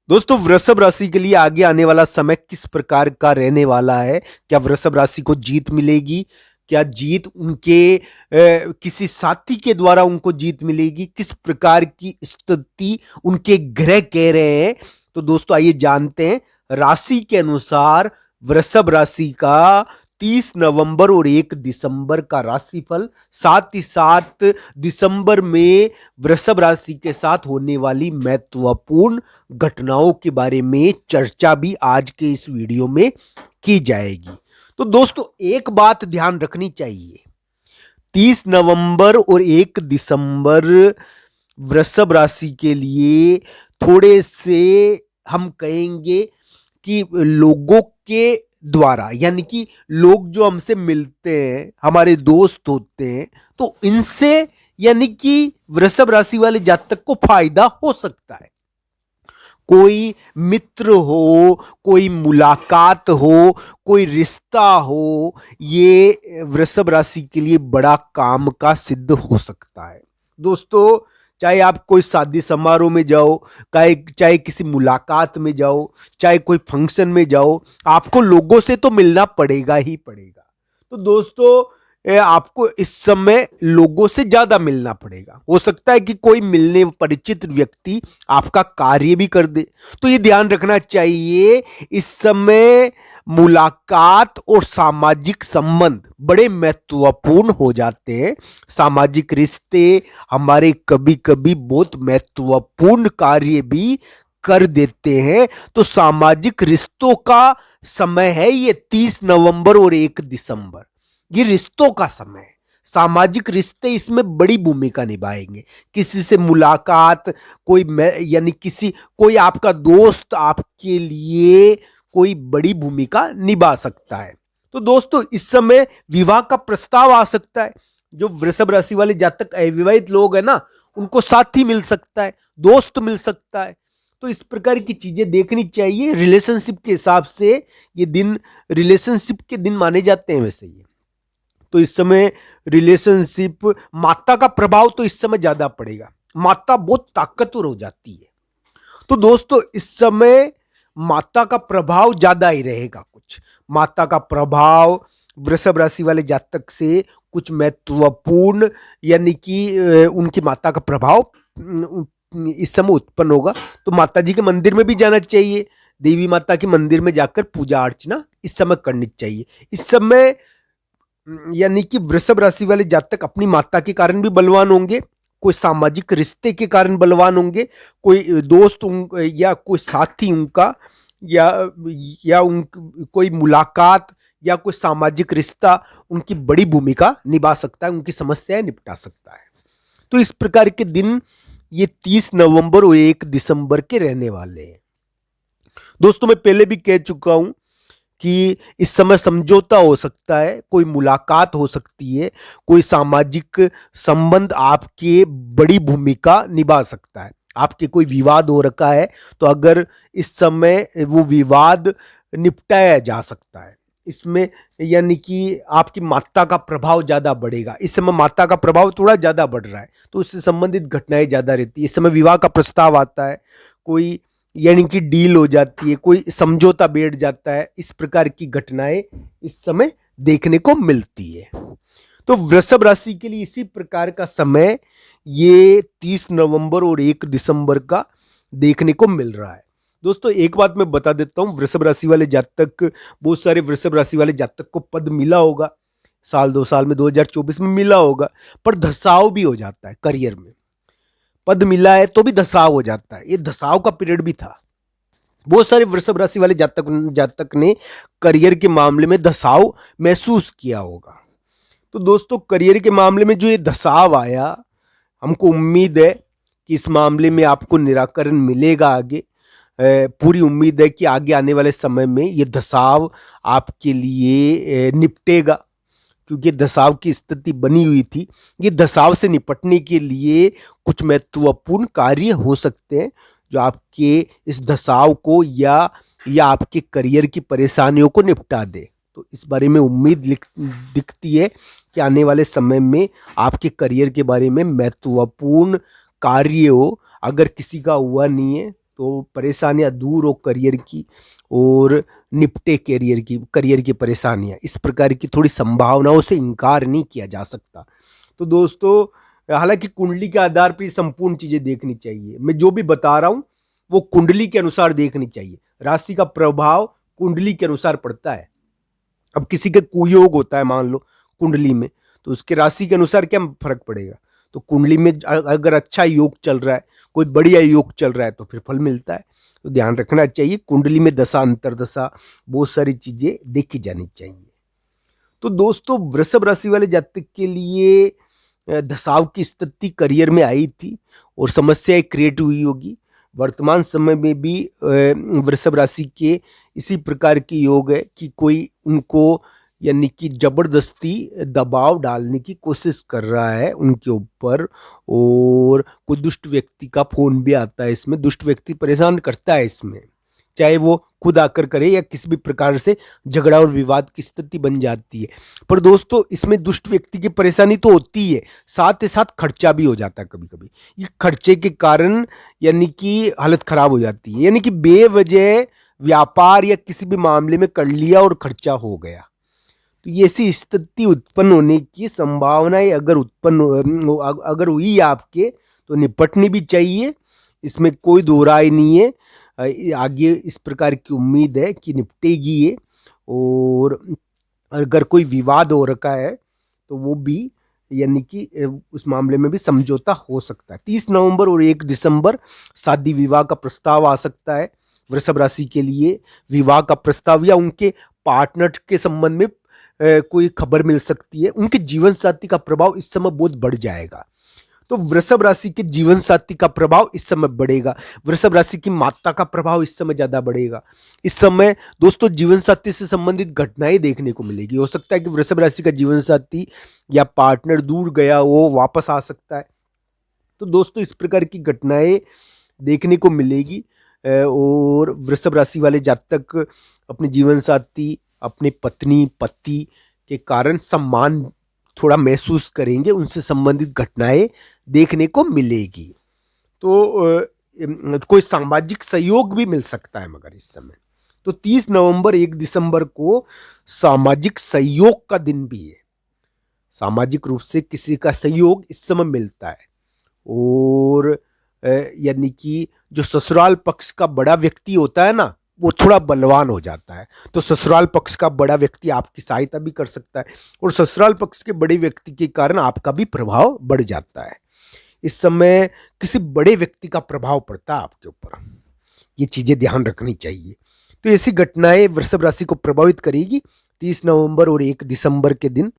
दोस्तों, वृषभ राशि के लिए आगे आने वाला समय किस प्रकार का रहने वाला है? क्या वृषभ राशि को जीत मिलेगी? क्या जीत उनके किसी साथी के द्वारा उनको जीत मिलेगी? किस प्रकार की स्थिति उनके ग्रह कह रहे हैं? तो दोस्तों, आइए जानते हैं। राशि के अनुसार वृषभ राशि का 30 नवंबर और 1 दिसंबर का राशिफल, साथ ही साथ दिसंबर में वृषभ राशि के साथ होने वाली महत्वपूर्ण घटनाओं के बारे में चर्चा भी आज के इस वीडियो में की जाएगी। तो दोस्तों, एक बात ध्यान रखनी चाहिए। 30 नवंबर और 1 दिसंबर वृषभ राशि के लिए थोड़े से, हम कहेंगे कि लोगों के द्वारा, यानी कि लोग जो हमसे मिलते हैं, हमारे दोस्त होते हैं, तो इनसे, यानी कि वृषभ राशि वाले जातक को फायदा हो सकता है। कोई मित्र हो, कोई मुलाकात हो, कोई रिश्ता हो, ये वृषभ राशि के लिए बड़ा काम का सिद्ध हो सकता है। दोस्तों, चाहे आप कोई शादी समारोह में जाओ, चाहे किसी मुलाकात में जाओ, चाहे कोई फंक्शन में जाओ, आपको लोगों से तो मिलना पड़ेगा ही पड़ेगा। तो दोस्तों, आपको इस समय लोगों से ज्यादा मिलना पड़ेगा। हो सकता है कि कोई मिलने परिचित व्यक्ति आपका कार्य भी कर दे, तो ये ध्यान रखना चाहिए। इस समय मुलाकात और सामाजिक संबंध बड़े महत्वपूर्ण हो जाते हैं। सामाजिक रिश्ते हमारे कभी कभी बहुत महत्वपूर्ण कार्य भी कर देते हैं। तो सामाजिक रिश्तों का समय है ये 30 नवंबर और 1 दिसंबर। ये रिश्तों का समय है। सामाजिक रिश्ते इसमें बड़ी भूमिका निभाएंगे। किसी से मुलाकात, यानी कोई आपका दोस्त आपके लिए कोई बड़ी भूमिका निभा सकता है। तो दोस्तों, इस समय विवाह का प्रस्ताव आ सकता है। जो वृषभ राशि वाले जातक अविवाहित लोग हैं ना, उनको साथी मिल सकता है, दोस्त मिल सकता है। तो इस प्रकार की चीजें देखनी चाहिए। रिलेशनशिप के हिसाब से ये दिन रिलेशनशिप के दिन माने जाते हैं वैसे ये। तो इस समय रिलेशनशिप, माता का प्रभाव तो इस समय ज्यादा पड़ेगा। माता बहुत ताकतवर हो जाती है। तो दोस्तों, इस समय माता का प्रभाव ज्यादा ही रहेगा। कुछ माता का प्रभाव वृषभ राशि वाले जातक से कुछ महत्वपूर्ण, यानी कि उनकी माता का प्रभाव इस समय उत्पन्न होगा। तो माता जी के मंदिर में भी जाना चाहिए। देवी माता के मंदिर में जाकर पूजा अर्चना इस समय करनी चाहिए। इस समय यानी कि वृषभ राशि वाले जातक अपनी माता के कारण भी बलवान होंगे, कोई सामाजिक रिश्ते के कारण बलवान होंगे, कोई दोस्त या कोई साथी उनका, या कोई मुलाकात या कोई सामाजिक रिश्ता उनकी बड़ी भूमिका निभा सकता है, उनकी समस्याएं निपटा सकता है। तो इस प्रकार के दिन ये 30 नवंबर और 1 दिसंबर के रहने वाले हैं। दोस्तों, मैं पहले भी कह चुका हूं कि इस समय समझौता हो सकता है, कोई मुलाकात हो सकती है, कोई सामाजिक संबंध आपके बड़ी भूमिका निभा सकता है। आपके कोई विवाद हो रखा है, तो अगर इस समय वो विवाद निपटाया जा सकता है इसमें, यानी कि आपकी माता का प्रभाव ज्यादा बढ़ेगा। इस समय माता का प्रभाव थोड़ा ज्यादा बढ़ रहा है, तो उससे संबंधित घटनाएं ज्यादा रहती है। इस समय विवाह का प्रस्ताव आता है, कोई यानी कि डील हो जाती है, कोई समझौता बैठ जाता है। इस प्रकार की घटनाएं इस समय देखने को मिलती है। तो वृषभ राशि के लिए इसी प्रकार का समय ये 30 नवंबर और 1 दिसंबर का देखने को मिल रहा है। दोस्तों, एक बात मैं बता देता हूं, वृषभ राशि वाले जातक, बहुत सारे वृषभ राशि वाले जातक को पद मिला होगा, साल 2 साल में 2024 में मिला होगा, पर धसाव भी हो जाता है करियर में। पद मिला है तो भी धसाव हो जाता है। ये धसाव का पीरियड भी था। बहुत सारे वृषभ राशि वाले जातक ने करियर के मामले में धसाव महसूस किया होगा। तो दोस्तों, करियर के मामले में जो ये धसाव आया, हमको उम्मीद है कि इस मामले में आपको निराकरण मिलेगा आगे। पूरी उम्मीद है कि आगे आने वाले समय में ये धसाव आपके लिए निपटेगा, क्योंकि धसाव की स्थिति बनी हुई थी। ये धसाव से निपटने के लिए कुछ महत्वपूर्ण कार्य हो सकते हैं जो आपके इस धसाव को या आपके करियर की परेशानियों को निपटा दे। तो इस बारे में उम्मीद दिखती है कि आने वाले समय में आपके करियर के बारे में महत्वपूर्ण कार्य हो। अगर किसी का हुआ नहीं है तो परेशानियां दूर हो करियर की, और निपटे करियर की परेशानियां, इस प्रकार की थोड़ी संभावनाओं से इनकार नहीं किया जा सकता। तो दोस्तों, हालांकि कुंडली के आधार पर संपूर्ण चीजें देखनी चाहिए, मैं जो भी बता रहा हूं वो कुंडली के अनुसार देखनी चाहिए। राशि का प्रभाव कुंडली के अनुसार पड़ता है। अब किसी के कुयोग होता है मान लो कुंडली में, तो उसके राशि के अनुसार क्या फर्क पड़ेगा। तो कुंडली में अगर अच्छा योग चल रहा है, कोई बढ़िया योग चल रहा है, तो फिर फल मिलता है। तो ध्यान रखना चाहिए, कुंडली में दशा अंतरदशा बहुत सारी चीजें देखी जानी चाहिए। तो दोस्तों, वृषभ राशि वाले जातक के लिए दशाव की स्थिति करियर में आई थी और समस्याएं क्रिएट हुई होगी। वर्तमान समय में भी वृषभ राशि के इसी प्रकार के योग है कि कोई उनको यानी कि जबरदस्ती दबाव डालने की कोशिश कर रहा है उनके ऊपर, और कोई दुष्ट व्यक्ति का फोन भी आता है इसमें, दुष्ट व्यक्ति परेशान करता है इसमें, चाहे वो खुद आकर करे या किसी भी प्रकार से झगड़ा और विवाद की स्थिति बन जाती है। पर दोस्तों, इसमें दुष्ट व्यक्ति की परेशानी तो होती है, साथ ही साथ खर्चा भी हो जाता है कभी कभी। ये खर्चे के कारण यानी कि हालत खराब हो जाती है, यानी कि बेवजह व्यापार या किसी भी मामले में कर लिया और खर्चा हो गया। तो ये ऐसी स्थिति उत्पन्न होने की संभावनाएं अगर हुई आपके, तो निपटनी भी चाहिए, इसमें कोई दो राय नहीं है। आगे इस प्रकार की उम्मीद है कि निपटेगी ये। और अगर कोई विवाद हो रखा है तो वो भी यानी कि उस मामले में भी समझौता हो सकता है। 30 नवंबर और 1 दिसंबर शादी विवाह का प्रस्ताव आ सकता है वृषभ राशि के लिए। विवाह का प्रस्ताव या उनके पार्टनर के संबंध में कोई खबर मिल सकती है। उनके जीवन साथी का प्रभाव इस समय बहुत बढ़ जाएगा। तो वृषभ राशि के जीवन साथी का प्रभाव इस समय बढ़ेगा। वृषभ राशि की माता का प्रभाव इस समय ज्यादा बढ़ेगा। इस समय दोस्तों, जीवन साथी से संबंधित घटनाएं देखने को मिलेगी। हो सकता है कि वृषभ राशि का जीवन साथी या पार्टनर दूर गया हो, वापस आ सकता है। तो दोस्तों, इस प्रकार की घटनाएं देखने को मिलेगी। और वृषभ राशि वाले जातक अपने जीवन साथी, अपने पत्नी पति के कारण सम्मान थोड़ा महसूस करेंगे, उनसे संबंधित घटनाएं देखने को मिलेगी। तो कोई सामाजिक सहयोग भी मिल सकता है मगर इस समय। तो 30 नवंबर 1 दिसंबर को सामाजिक सहयोग का दिन भी है। सामाजिक रूप से किसी का सहयोग इस समय मिलता है। और यानी कि जो ससुराल पक्ष का बड़ा व्यक्ति होता है ना, वो थोड़ा बलवान हो जाता है। तो ससुराल पक्ष का बड़ा व्यक्ति आपकी सहायता भी कर सकता है, और ससुराल पक्ष के बड़े व्यक्ति के कारण आपका भी प्रभाव बढ़ जाता है। इस समय किसी बड़े व्यक्ति का प्रभाव पड़ता है आपके ऊपर, ये चीजें ध्यान रखनी चाहिए। तो ऐसी घटनाएं वृषभ राशि को प्रभावित करेगी 30 नवंबर और 1 दिसंबर के दिन।